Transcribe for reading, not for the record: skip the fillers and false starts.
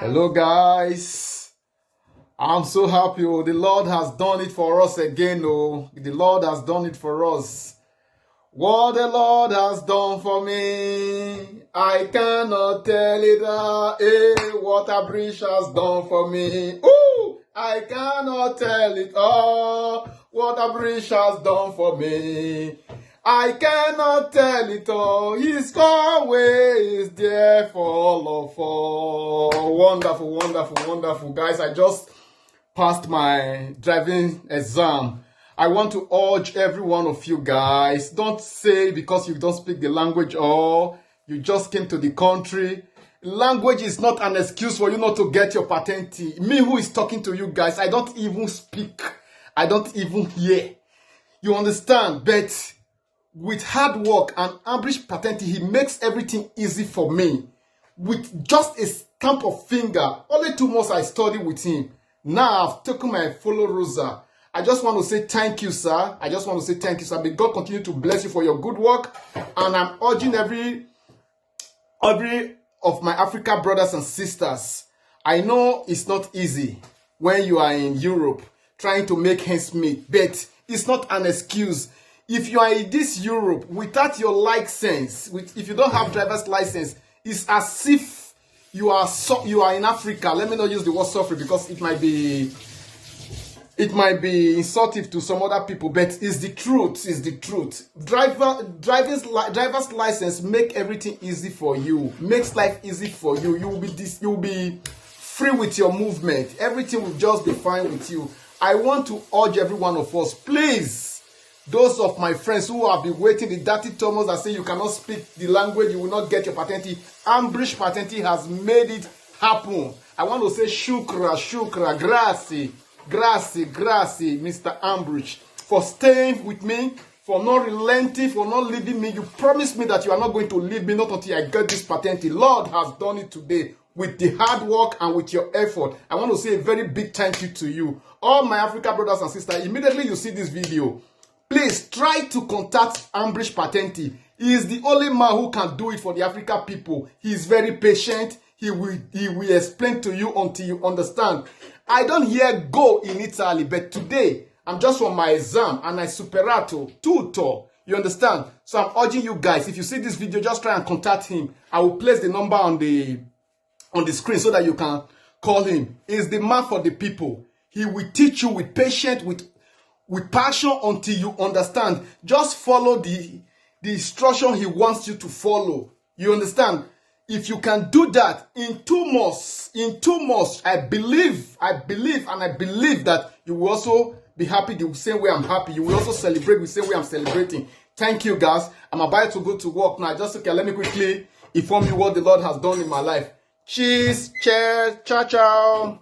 Hello guys, I'm so happy. Oh, the Lord has done it for us again. Oh, the Lord has done it for us. What the Lord has done for me, I cannot tell it. What Ambrish has done for me. Ooh, I cannot tell it. What Ambrish has done for me. I cannot tell it all. He's always there for all of us. Wonderful, wonderful, wonderful. Guys, I just passed my driving exam. I want to urge every one of you guys, don't say because you don't speak the language or you just came to the country. Language is not an excuse for you not to get your patente. Me who is talking to you guys, I don't even speak. I don't even hear. You understand? But with hard work and Ambrish Patente, he makes everything easy for me. With just a stamp of finger, only 2 months I studied with him. Now I've taken my follow Rosa. I just want to say thank you, sir. I just want to say thank you, sir. May God continue to bless you for your good work. And I'm urging every of my Africa brothers and sisters. I know it's not easy when you are in Europe trying to make ends meet, but it's not an excuse. If you are in this Europe without your license, if you don't have driver's license, it's as if you are in Africa. Let me not use the word suffering because it might be insultive to some other people, but it's the truth. It's the truth. Driver's license make everything easy for you. Makes life easy for you. You will be free with your movement. Everything will just be fine with you. I want to urge every one of us, please. Those of my friends who have been waiting, the dirty Thomas that say you cannot speak the language, you will not get your patente. Ambrish Patente has made it happen. I want to say shukra, grazie, Mr. Ambrish, for staying with me, for not relenting, for not leaving me. You promised me that you are not going to leave me, not until I get this patente. Lord has done it today with the hard work and with your effort. I want to say a very big thank you to you. All my African brothers and sisters, immediately you see this video, please try to contact Ambrish Patente. He is the only man who can do it for the African people. He is very patient. He will explain to you until you understand. I don't hear go in Italy, but today I'm just on my exam and I superato tutto. You understand? So I'm urging you guys, if you see this video, just try and contact him. I will place the number on the screen so that you can call him. He's the man for the people. He will teach you with patience, with passion until you understand. Just follow the instruction he wants you to follow. You understand? If you can do that in 2 months, I believe that you will also be happy the same way I'm happy. You will also celebrate the same way I'm celebrating. Thank you, guys. I'm about to go to work now. Just okay, let me quickly inform you what the Lord has done in my life. Cheers, ciao, ciao.